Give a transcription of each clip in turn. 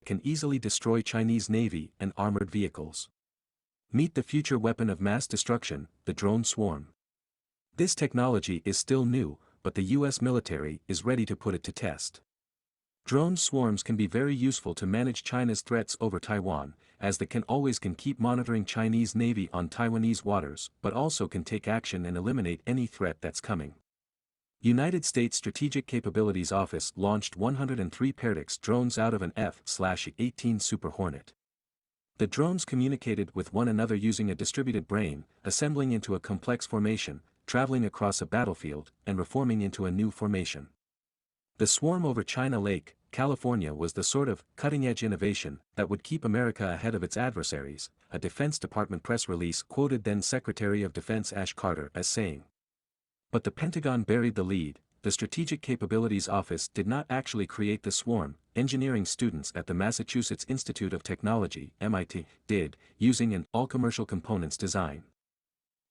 can easily destroy Chinese Navy and armored vehicles. Meet the future weapon of mass destruction, the drone swarm. This technology is still new, but the US military is ready to put it to test. Drone swarms can be very useful to manage China's threats over Taiwan, as they can keep monitoring Chinese Navy on Taiwanese waters, but also can take action and eliminate any threat that's coming. United States Strategic Capabilities Office launched 103 Perdix drones out of an F/A-18 Super Hornet. The drones communicated with one another using a distributed brain, assembling into a complex formation, traveling across a battlefield, and reforming into a new formation. The swarm over China Lake, California was the sort of cutting-edge innovation that would keep America ahead of its adversaries, a Defense Department press release quoted then Secretary of Defense Ash Carter as saying. But the Pentagon buried the lead. The Strategic Capabilities Office did not actually create the swarm. Engineering students at the Massachusetts Institute of Technology (MIT) did, using an all-commercial components design.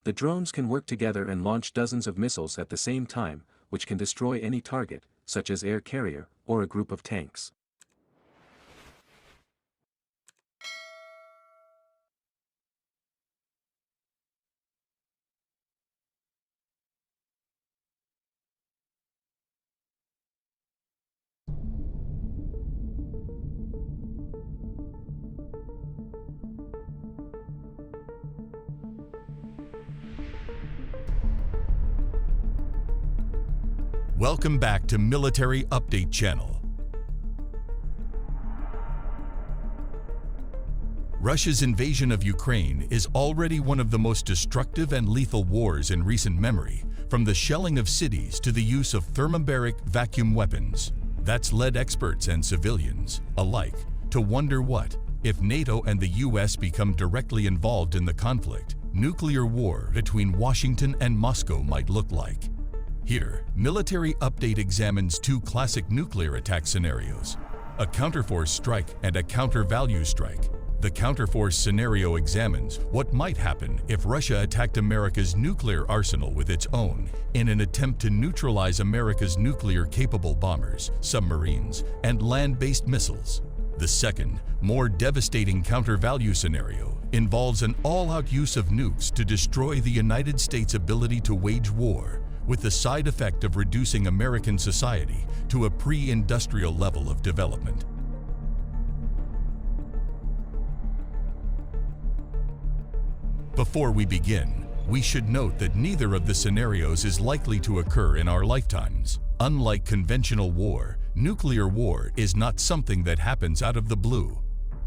The drones can work together and launch dozens of missiles at the same time, which can destroy any target, such as air carrier, or a group of tanks. Welcome back to Military Update Channel. Russia's invasion of Ukraine is already one of the most destructive and lethal wars in recent memory, from the shelling of cities to the use of thermobaric vacuum weapons. That's led experts and civilians alike to wonder what, if NATO and the US become directly involved in the conflict, nuclear war between Washington and Moscow might look like. Here, Military Update examines two classic nuclear attack scenarios, a counterforce strike and a counter-value strike. The counterforce scenario examines what might happen if Russia attacked America's nuclear arsenal with its own in an attempt to neutralize America's nuclear-capable bombers, submarines, and land-based missiles. The second, more devastating counter-value scenario involves an all-out use of nukes to destroy the United States' ability to wage war, with the side effect of reducing American society to a pre-industrial level of development. Before we begin, we should note that neither of the scenarios is likely to occur in our lifetimes. Unlike conventional war, nuclear war is not something that happens out of the blue.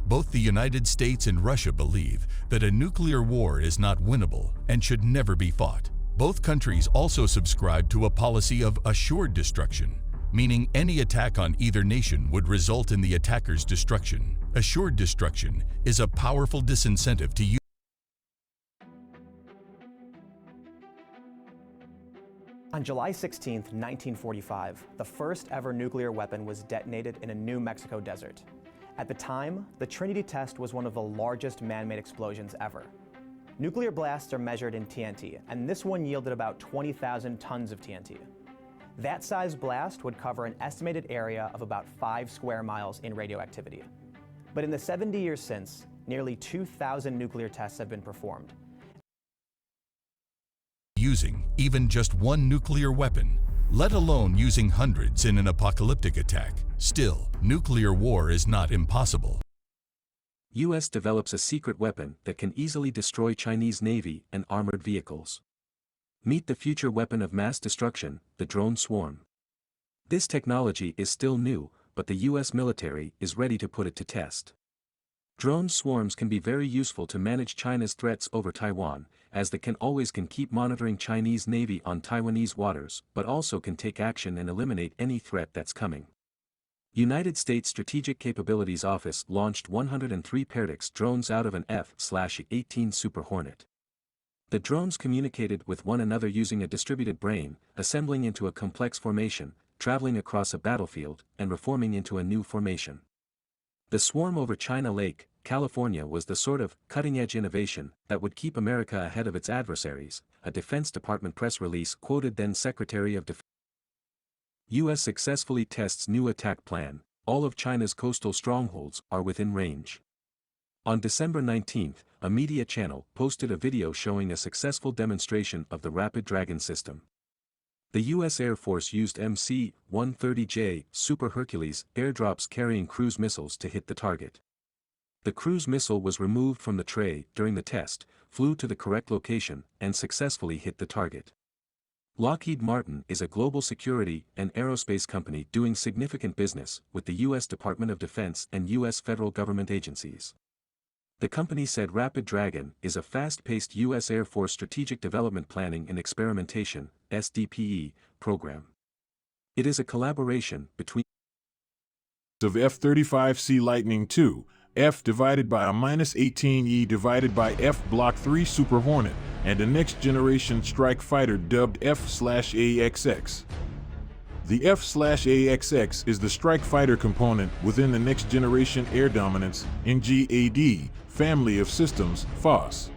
Both the United States and Russia believe that a nuclear war is not winnable and should never be fought. Both countries also subscribe to a policy of assured destruction, meaning any attack on either nation would result in the attacker's destruction. Assured destruction is a powerful disincentive to use. On July 16, 1945, the first ever nuclear weapon was detonated in a New Mexico desert. At the time, the Trinity test was one of the largest man-made explosions ever. Nuclear blasts are measured in TNT, and this one yielded about 20,000 tons of TNT. That size blast would cover an estimated area of about 5 square miles in radioactivity. But in the 70 years since, nearly 2,000 nuclear tests have been performed. Using even just one nuclear weapon, let alone using hundreds in an apocalyptic attack. Still, nuclear war is not impossible. US develops a secret weapon that can easily destroy Chinese Navy and armored vehicles. Meet the future weapon of mass destruction, the drone swarm. This technology is still new, but the US military is ready to put it to test. Drone swarms can be very useful to manage China's threats over Taiwan, as they can keep monitoring Chinese Navy on Taiwanese waters, but also can take action and eliminate any threat that's coming. United States Strategic Capabilities Office launched 103 Perdix drones out of an F/A-18 Super Hornet. The drones communicated with one another using a distributed brain, assembling into a complex formation, traveling across a battlefield, and reforming into a new formation. The swarm over China Lake, California was the sort of cutting-edge innovation that would keep America ahead of its adversaries, a Defense Department press release quoted then Secretary of Defense. U.S. successfully tests new attack plan, All of China's coastal strongholds are within range. On December 19, a media channel posted a video showing a successful demonstration of the Rapid Dragon system. The U.S. Air Force used MC-130J Super Hercules airdrops carrying cruise missiles to hit the target. The cruise missile was removed from the tray during the test, flew to the correct location, and successfully hit the target. Lockheed Martin is a global security and aerospace company doing significant business with the U.S. Department of Defense and U.S. federal government agencies. The company said Rapid Dragon is a fast-paced U.S. Air Force Strategic Development Planning and Experimentation (SDPE) program. It is a collaboration between of F-35C Lightning II, F divided by a -18E divided by F Block 3 Super Hornet, and a next-generation strike fighter dubbed F/AXX. The F/AXX is the strike fighter component within the Next Generation Air Dominance (NGAD) family of systems, FOSS.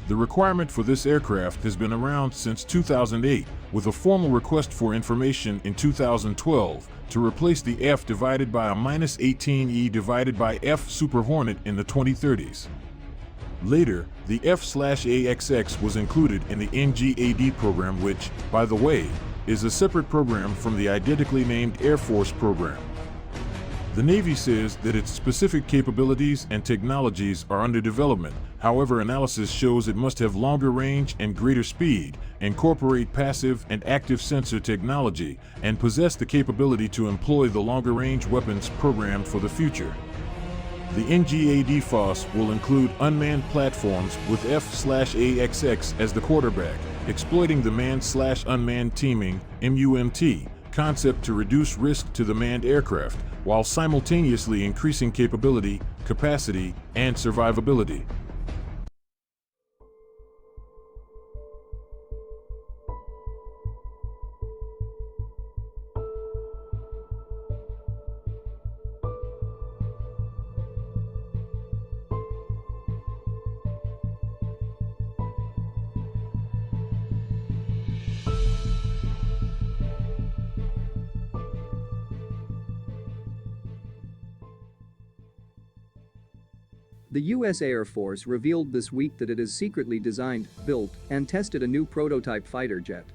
The requirement for this aircraft has been around since 2008, with a formal request for information in 2012 to replace the F divided by a -18E divided by F Super Hornet in the 2030s. Later, the F/AXX was included in the NGAD program, which, by the way, is a separate program from the identically named Air Force program. The Navy says that its specific capabilities and technologies are under development, however analysis shows it must have longer range and greater speed, incorporate passive and active sensor technology, and possess the capability to employ the longer-range weapons programmed for the future. The NGAD FOSS will include unmanned platforms with F/AXX as the quarterback, exploiting the manned/unmanned teaming (MUMT) concept to reduce risk to the manned aircraft, while simultaneously increasing capability, capacity, and survivability. The U.S. Air Force revealed this week that it has secretly designed, built, and tested a new prototype fighter jet.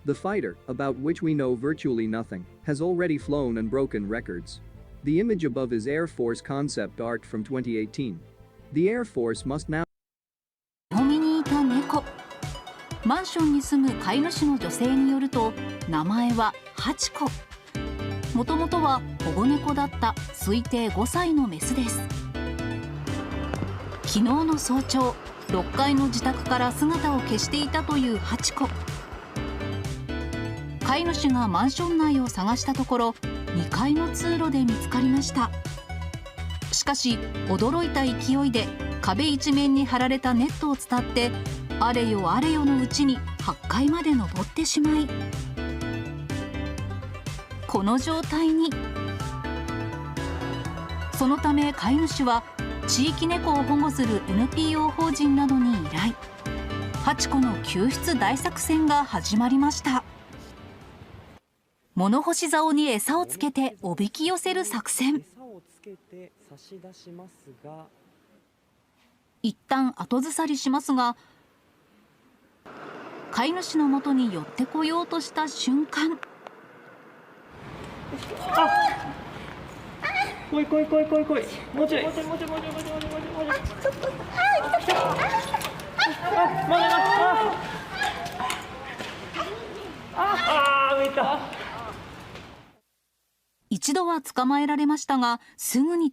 The fighter, about which we know virtually nothing, has already flown and broken records. The image above is Air Force concept art from 2018. The Air Force must now 日本にいた猫。マンションに住む飼い主の女性によると、名前はハチコ。もともとは保護猫だった推定5歳のメスです。昨日の早朝、6階の自宅から姿を消していたというハチコ。飼い主がマンション内を探したところ、2階の通路で見つかりました。しかし、驚いた勢いで壁一面に張られたネットを伝って、あれよあれよのうちに8階まで登ってしまい、この状態に。そのため飼い主は、地域猫を保護する NPO 法人などに依頼。ハチコの救出大作戦が始まりました。物干し竿に餌をつけておびき寄せる作戦。一旦後ずさりしますが、飼い主のもとに寄ってこようとした瞬間。来い来い来い来い来い、もうちょいもうちょいもうちょいもうちょいもうちょいもうちょいもうちょい、ちょっとまだ浮いた。一度は捕まえられましたが、すぐに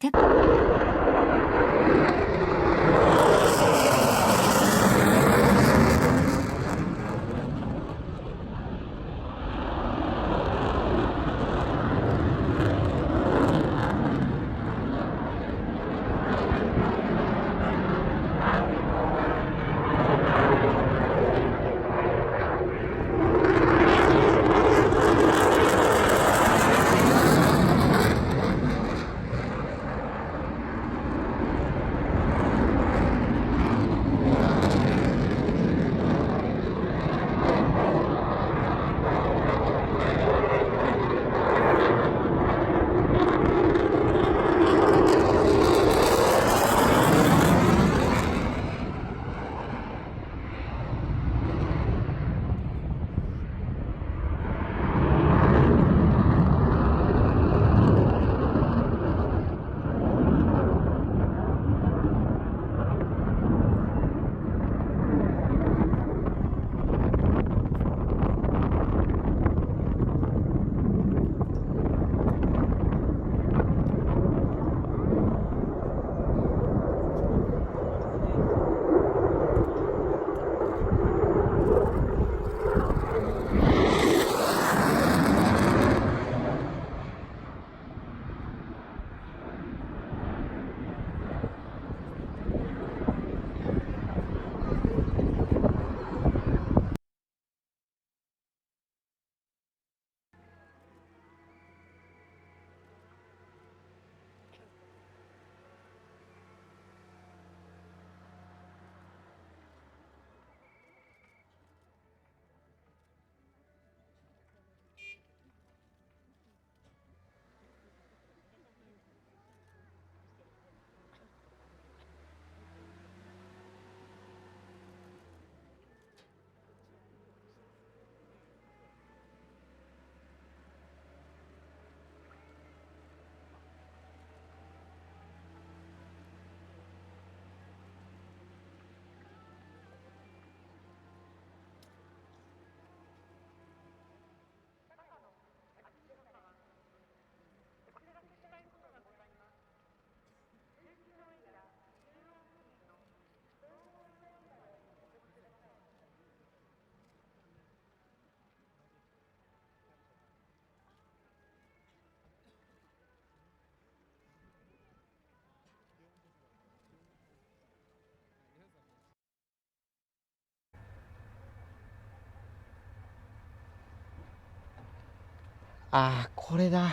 ああ、これだ。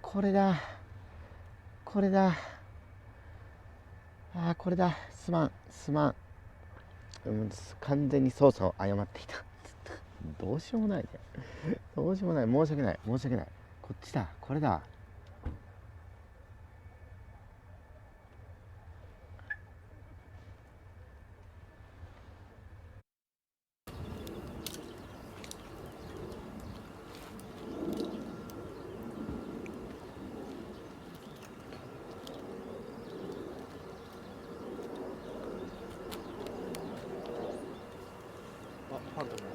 これだ。これだ。ああ、これだ。すまん。すまん。完全に操作を誤っていた。どうしようもないね。どうしようもない。申し訳ない。申し訳ない。こっちだ。これだ。ファントム。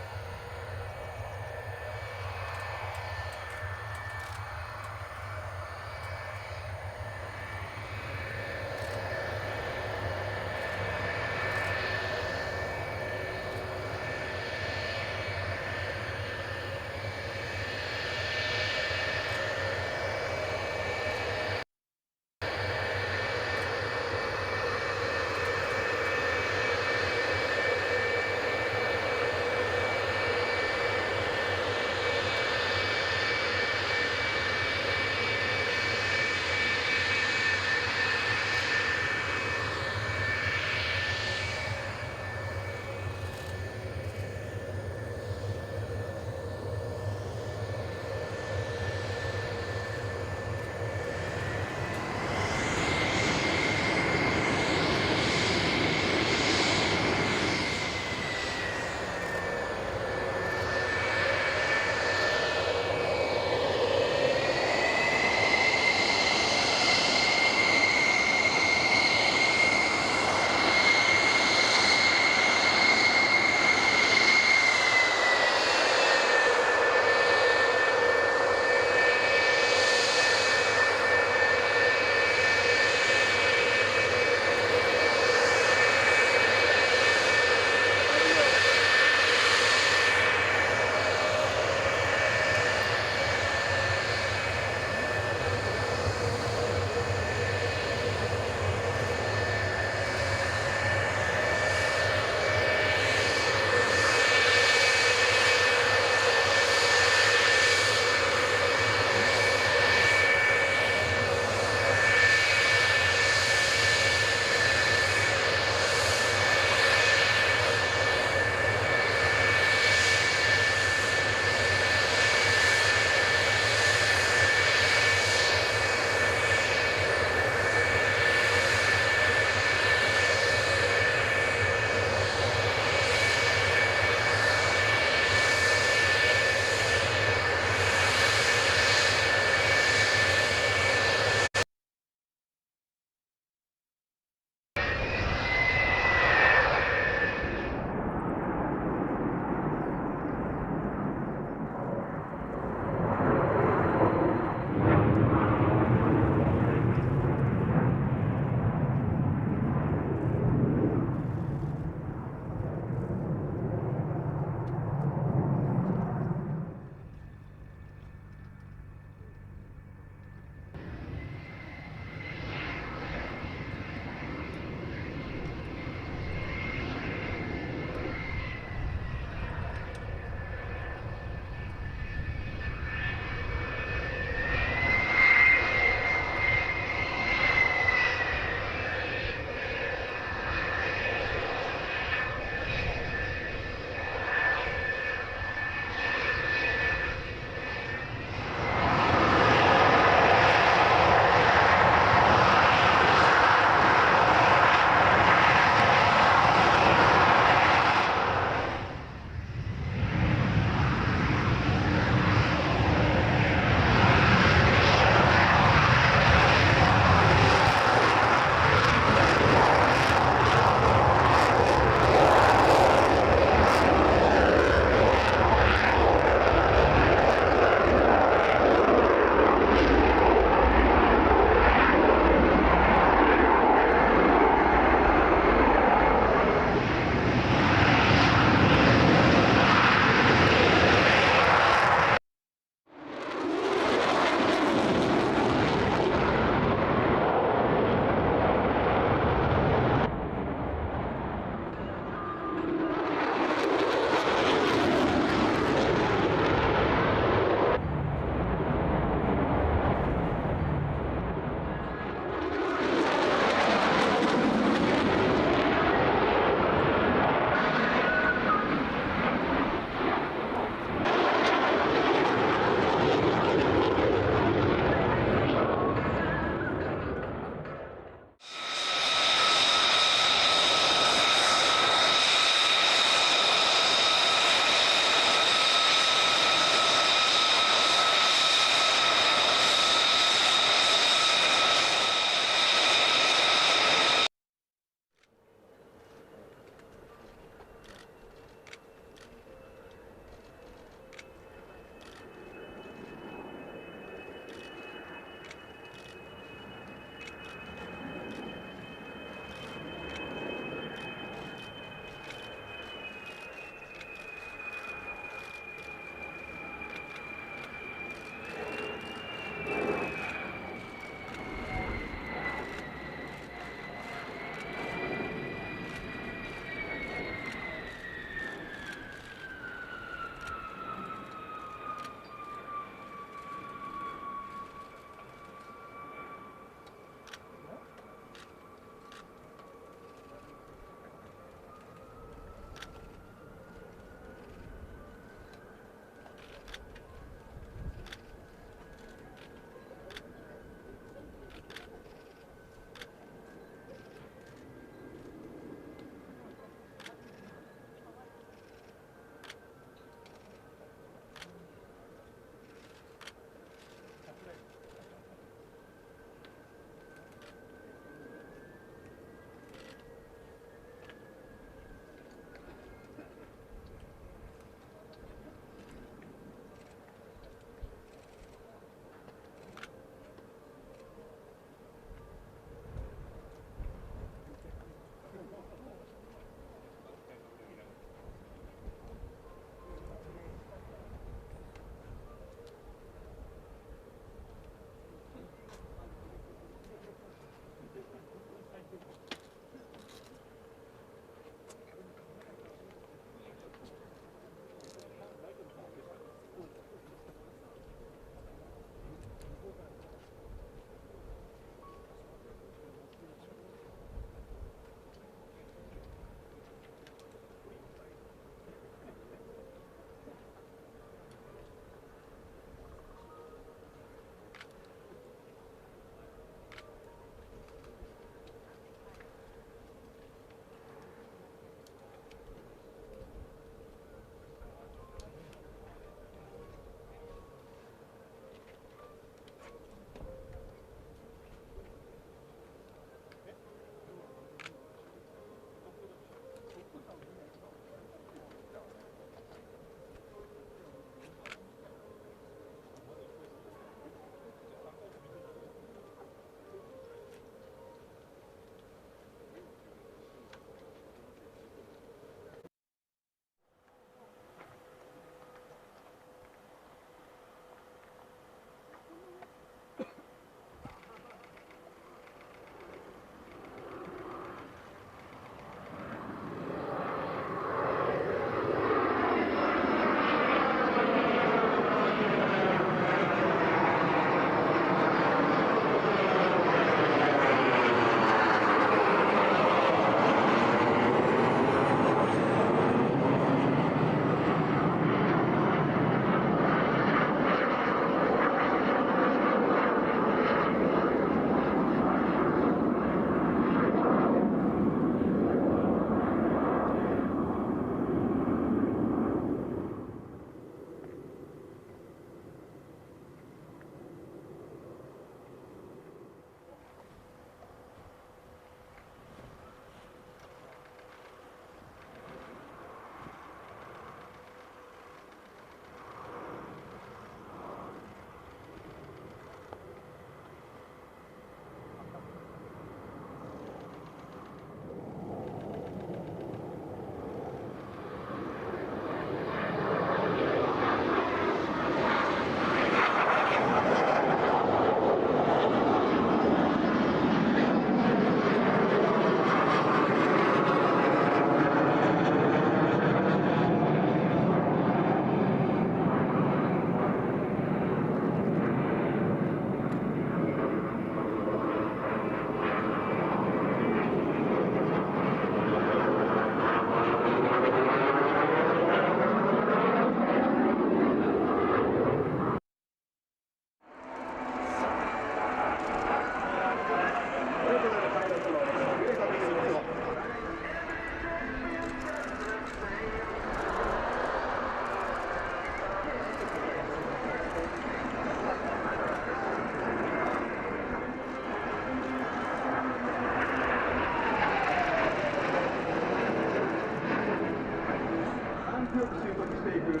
く習得していく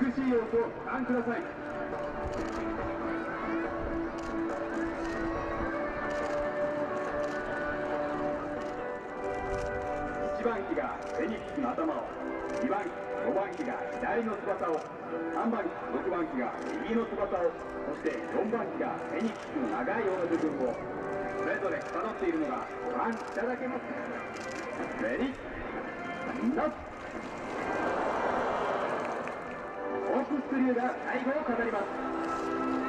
美しい様子をご覧ください。1番機がフェニックスの頭を、2番機、5番機が左の翼を、3番機、6番機が右の翼を、そして4番機がフェニックスの長い尾の部分をそれぞれかたどっているのがご覧いただけます。レディー、ノット。ホークスクリューが最後を飾ります。